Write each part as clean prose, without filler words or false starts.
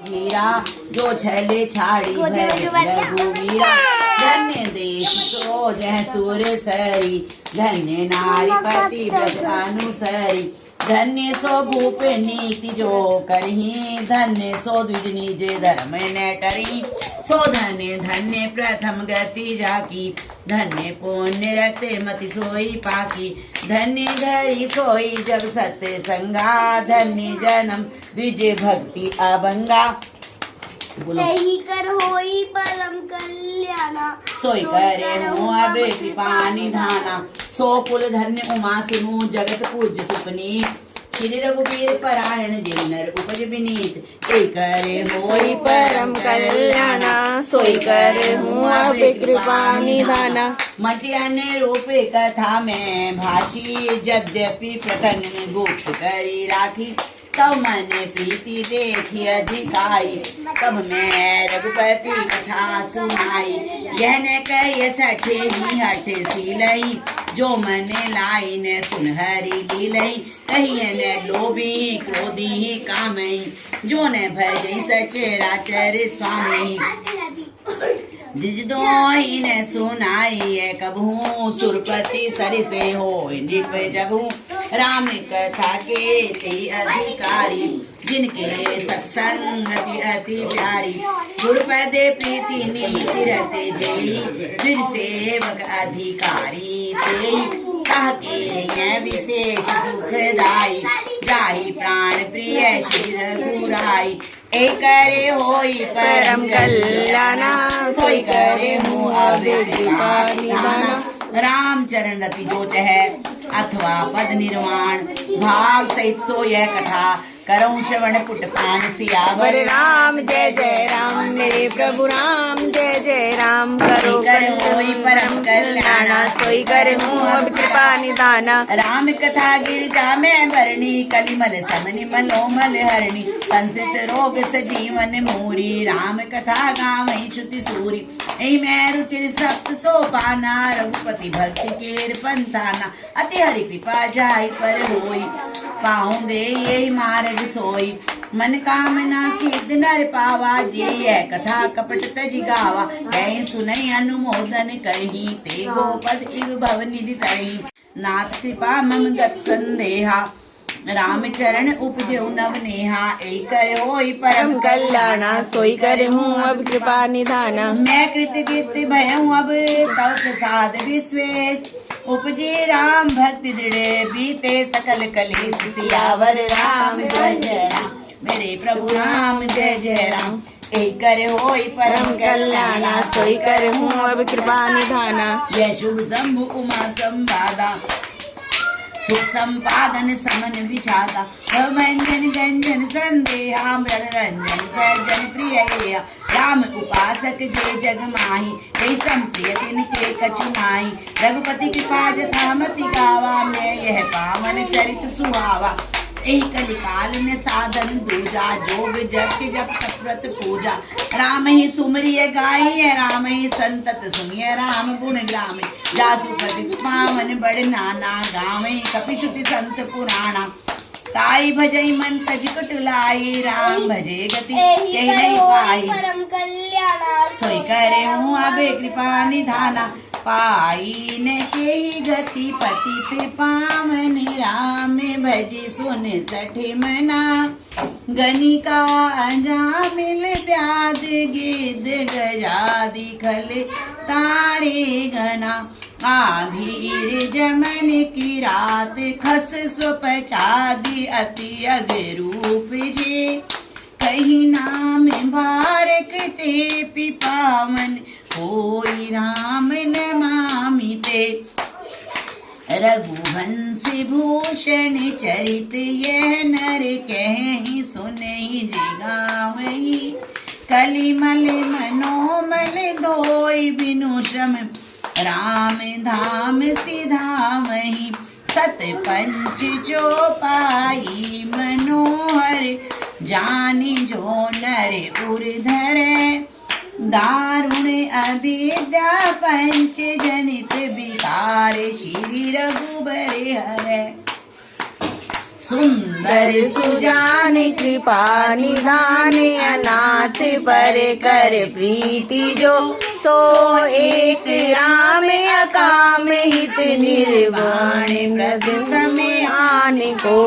हीरा जो छले छाड़ी भय रघुवीरा। धन्य देश सो जह सूर सरी धन्य नारी पति व्रत अनुसरी। धन्य सो भूप नीति जो करही धन्य सो द्विज निज धर्म न टरी। सो धन्य धन्य प्रथम गति जाकी धन्य पुण्य रते मति सोई पाकी। धन्य धरी सोई जग सत्य संगा धन्य जन्म द्विज भक्ति अभंगा। नहीं कर होई परम कल्याणा सोई करे मुँह अबे कृपा निधाना। सो कुल धन्य उमा सुनु जगत पूज्य सुपनीत। श्री रघुवीर परायण जिनर उपज विनीत। एक करे होई परम कल्याणा सोई करे मुँह अबे कृपा निधाना। मति अन्य रूपे कथा में भाषी यद्यपि प्रथम गुप्त करी राखी। तब मैंने प्रीति देखी अधिकाई तब मैं रघुपति कथा सुनाई। यह न कह सठे ही हठ सीलई जो मने लाई ने सुनहरी लीलई। कहिए न लोभी क्रोधी कामई जो न भजई सचराचर स्वामी। जिज दोही ने सुनाई कबहू सुरपति सरि से हो नृप जबू। राम कथा के ते अधिकारी जिनके सत्संगति अति प्यारी। गुरुपदे प्रीति नीति रते जेई जिन सेवक अधिकारी तेई। कह के यह विशेष सुखदाई जाहि प्राण प्रिय श्री रघुराई। एक करे होई परम कल्याणा सोई करे मुँह अबे कृपा निधाना। राम चरण रति जो चहे अथवा पद निर्माण भाव सहित सो यह कथा करऊं श्रवण पुट पान सियावर राम जय जय राम मेरे प्रभु राम जय जय राम। करो होई परम कल्याणा सोई कर मुँह अब कृपा निधाना। राम कथा गिरिजा में भरणी कलिमल समनि मलोमल हरणी। संस्कृत रोग सजीवन मूरी राम कथा गावई श्रुति सूरी। ऐ मैं रुचिर सप्त सोपाना रघुपति भक्ति केर पंथाना। अति हरि कृपा जाय पर होई पाऊं दे यही मार्ग सोई। मन कामना सिद्ध नर पावा जे यह कथा कपट तज गावा। कहीं सुनई अनुमोदन कही ते गोपद इव भव निधि तही। नाथ कृपा मम गत संदेहा राम चरण उपजेउ नव नेहा। एक होई परम कल्याणा सोई कर हूँ अब कृपा निधाना। मैं कृतकृत भयऊं अब तव प्रसाद विश्वेश। उपजे राम भक्ति दृढ़ बीते सकल कलेश। सियावर राम जय जय राम मेरे प्रभु राम जय जय राम। एक करे होई परम कल्याणा सोई कर हूँ अब कृपा निधाना। यह शुभ शंभु उमा संवादा सुख संपादन समन विषादा। भंजन व्यंजन संदेहा मृण रंजन सज्जन प्रिय। राम उपासक जे जग माही यही संप्रिय तिनके कछु नाहि। रघुपति कृपा जथा मति गावा मैं यह पावन चरित सुहावा। यही कलिकाल में साधन दूजा जोग जप जप सतव्रत पूजा। राम ही सुमरिय गाई राम ही संतत सुनिय राम गुण ग्राम। जासु पति पावन बड़ नाना गावे कपिशुति संत पुराणा। ताई भजई मन तज कुटलाई राम भजे गति यही नहीं पाई। परम कल्याणा सोई करे हूँ अबे कृपा निधाना। पाई न के गति पतित पावन राम भजी सुन सठे मना। गनिका अजामिल व्याध गिद्ध गजादि खल तारे गना। आभीर जमन की रात खस स्वपचादि अति अगरूप जे। कही नाम भारक ते पिपावन कोई राम नमामिते। रघुवंश भूषण चरित यह नर कहीं सुनहि जिगावही। कलिमल मनोमल धोई बिनु श्रम राम धाम सिधावही। सत पंच जो पाई मनोहर जानी जो नर उर्धर। दारुण अविद्या पंच जनित विकार श्री रघुबर हर। सुंदर सुजान कृपा निधान अनाथ पर कर प्रीति जो सो एक राम अकाम हित निर्वाण मृद समय आन को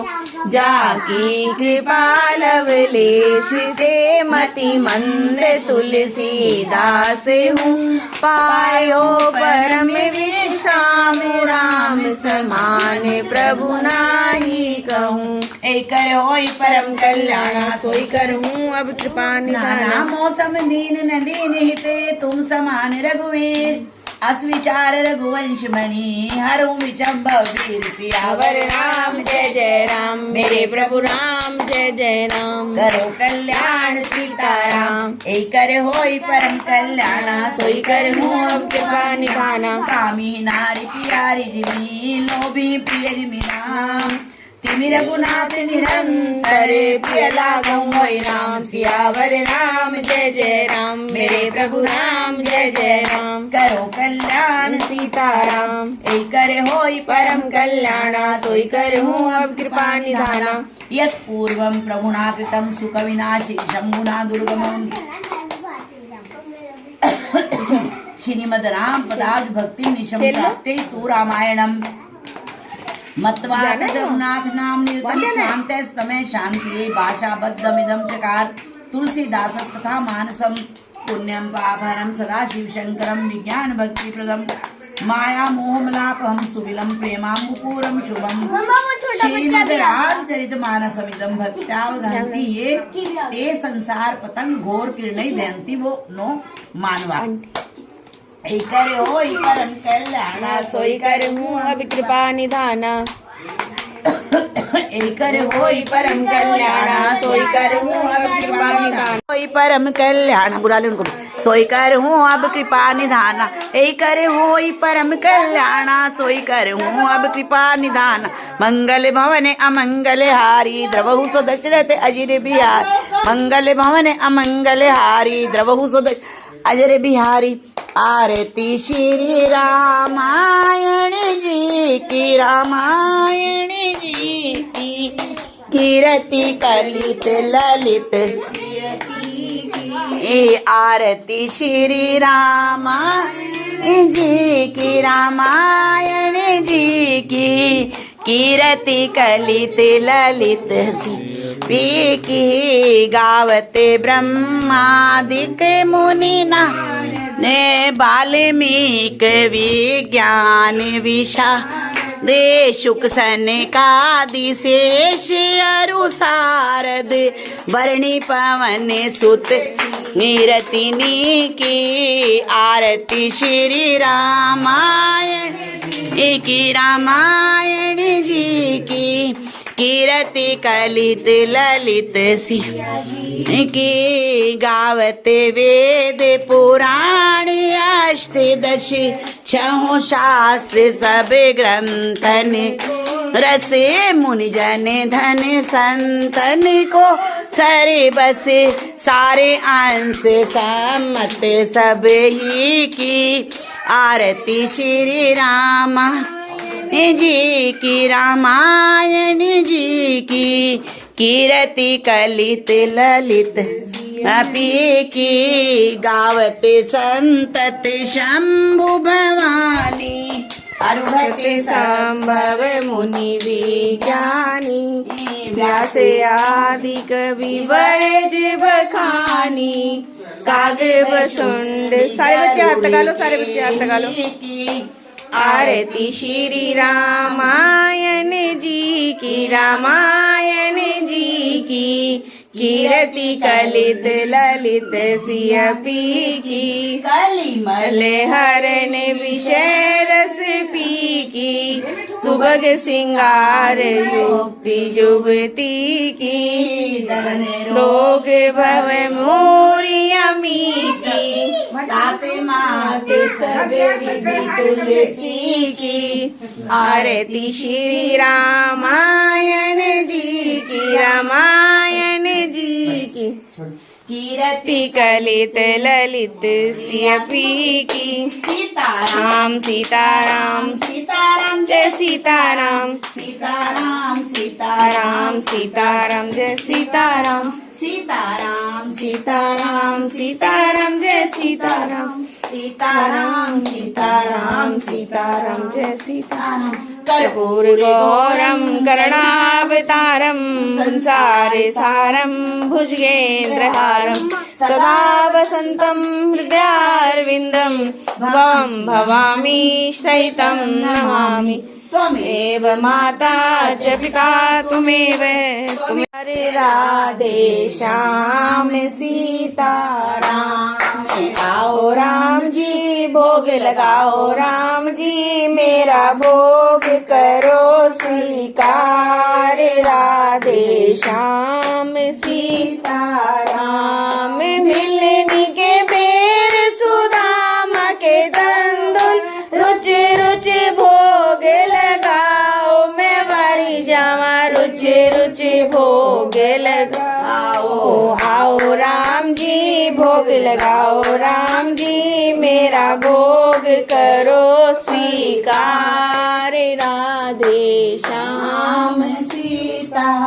जाकी कृपा लवलेश ते मति मंद तुलसीदास हूँ पायो परम विश्राम राम समान प्रभु नाही कहूँ एक होई परम कल्याण सोई करहूँ अब कृपा नाना निधाना मौसम दीन नदी निहिते तुम समान रघुवीर अस्विचार रघुवंश मणि हरऊ विषम वीर सियावर राम जय जय राम मेरे प्रभु राम जय जय राम करो कल्याण सीताराम एक होई परम कल्याण सोई करहूँ अब कृपा निधाना कामी नारी प्यारी जिमी लोभी प्रिय जिमी राम तिमि रघुनाथ निरंतर प्रिय लागौ मोहि राम सियावर राम जय जय राम मेरे प्रभु राम जय जय राम करो कल्याण सीताराम एक होई परम कल्याण सोई करहूँ अब कृपा निधाना यत् पूर्वं प्रभुना कृतं सुख विनाशी शंभुना दुर्गमम् श्रीमद् राम पदाब्ज भक्ति निशम प्राप्ते तु रामायणम मत्वा रघुनाथ नाम निरतम शांत समय शांति भाषाबद्धमिदं चकार तुलसीदास तथा मानसम पुण्यम पापहरम सदा शिव शंकरम विज्ञान भक्ति प्रदम माया मोहमलापहम सुविलम प्रेमामुपूरम शुभम श्रीमद् रामचरित मानसमिदं भक्त्यावगहन्ति ये ते संसार पतंग घोर किरणै दयन्ति वो नो मानवा एक होई परम कल्याण सोई करहूँ अब कृपा निधाना एक होई परम कल्याण सोई करहूँ अब कृपा निधान सोई परम कल्याण बुला ले उनको सोई करहूँ अब कृपा निधाना एक होई परम कल्याण सोई करहूँ अब कृपा निधान मंगल भवन अमंगल हारी द्रवहु सो दशरथ अजिर बिहार मंगल भवन अमंगल हारी द्रवहु सो अजर बिहारी आरती श्री रामायण जी की रामायण जी की कीर्ति कलित ललित ए आरती श्री रामायण जी की रामायण जी की कीर्ति कलित ललित सी पी की गावते ब्रह्मादिक मुनिना ने वाल्मीक विज्ञान विशा दे शुक सनकादि शेष अरु सारद वर्णि पवन सुत निरतिनी की आरती श्री रामायण की रामायण जी की कीर्ति कलित ललित सी की गावते वेद पुराण अष्टदश छह शास्त्र सब ग्रंथन रसे मुनिजन धन संतन को सरे बसे सारे अंश सम्मत सब ही की आरती श्री राम जी की रामायण जी की कीर्ति कलित ललित अपी की गावते संतत शंभु भवानी अरुभटे संभव मुनि विज्ञानी व्यास आदि कवि बरज बखानी काग बसुंड सारे बच्चे हाथ लगा लो सारे बच्चे हाथ लगा लो आरती श्री रामायण जी की रामायण जी की कीर्ति कलित ललित सियपी की कलिमल हरण विषय रस पी की सुभग सिंगार युक्ति जुबती की लोक भव मोरी अमी की ताते माते सब विधि तुलसी की आरती श्री रामायण जी की रामायण जी की कीरति कलित ललित सियपी की। सीताराम सीताराम सीताराम जय सीताराम सीताराम सीताराम सीताराम जय सीताराम सीताराम सीताराम सीताराम जय सीताराम सीताराम सीताराम सीताराम जय सीताराम कर्पूर गौरम करुणावतारम संसार सारम भुजगेन्द्रहारम सदा वसंतम हृदयारविंदम भवम भवामी सहितं नमामि त्वमेव माता च पिता त्वमेव हरे राधे श्याम सीताराम आओ राम जी भोग लगाओ राम जी मेरा भोग करो स्वीकार राधे श्याम सीताराम मिलनी के बेर सुदामा के दंदुल रुच रुच भोग लगाओ मैं वारी जावा रुच रुच भोग लगाओ आओ राम जी भोग लगाओ राम जी मेरा भोग करो स्वीकार राधे श्याम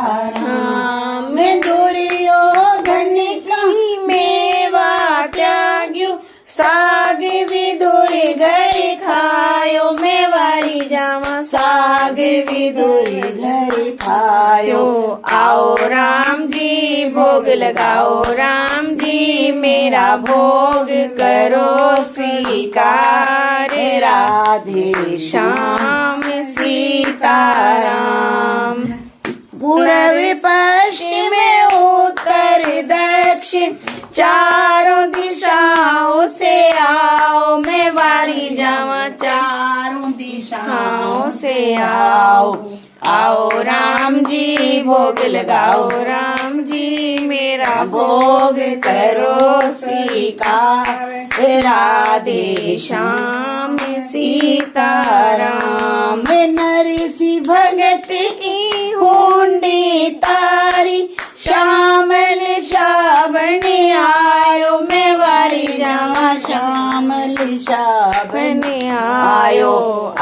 सीताराम मैं दुर्योधन की मेवा त्याग्यो साग विदुर घर खायो मैं वारी जावा साग विदुर घर खायो आओ राम जी भोग लगाओ राम जी मेरा भोग करो स्वीकार राधे श्याम सीताराम पूर्व पश्चिम उत्तर दक्षिण चारों दिशाओं से आओ मैं वारी जावा चारों दिशाओं से आओ आओ राम जी भोग लगाओ राम जी मेरा भोग करो स्वीकार राधे श्याम सीताराम नरसी भगत की हुंडी तारी श्यामल श्रावण आयो मैं वारी जावा श्यामल श्रावण आयो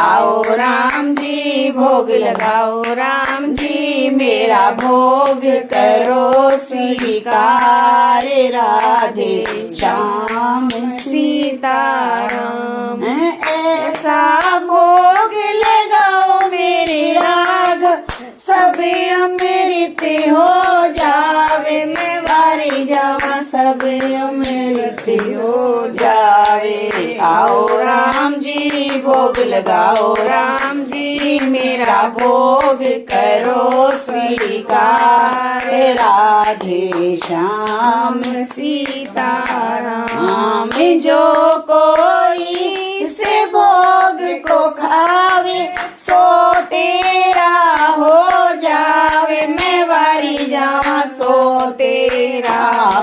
आओ राम जी भोग लगाओ राम जी मेरा भोग करो स्वीकार राधे श्याम सीताराम ऐसा भोग लगाओ मेरे राग सब अमृत हो जावे मैं वारी जावा सब अमृत हो जावे आओ राम जी भोग लगाओ राम जी मेरा भोग करो स्वीकार राधे श्याम सीताराम जो कोई से भोग को खावे सो तेरा हो जावे मैं वारी जावा सो तेरा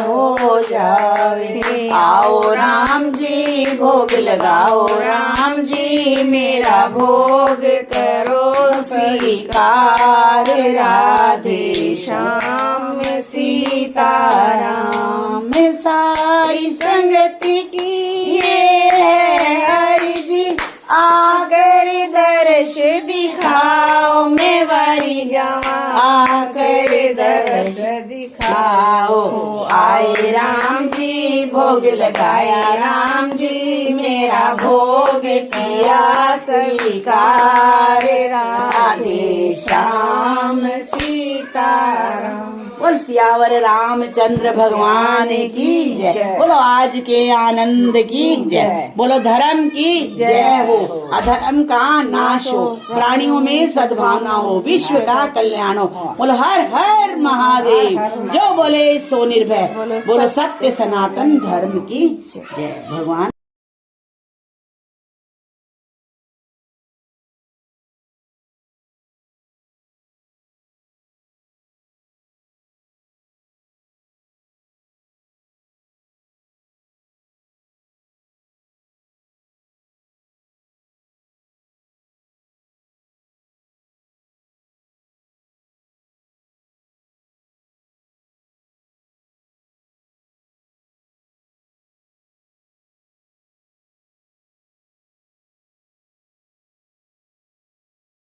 हो जावे आओ राम जी भोग लगाओ राम जी मेरा भोग करो स्वीकार राधे श्याम सीताराम सारी संगति की ये है अर्जी आकर दर्श दिखाओ मैं वारी जावा आकर दर्श दिखाओ आए राम जी भोग लगाया राम जी मेरा भोग किया स्वीकार राधे श्याम सीताराम बोल सियावर रामचंद्र भगवान की जय बोलो आज के आनंद की जय बोलो धर्म की जय हो अधर्म का नाश हो प्राणियों में सद्भावना हो विश्व का कल्याण हो बोलो हर हर महादेव जो बोले सो निर्भय बोलो सत्य सनातन धर्म की जय भगवान।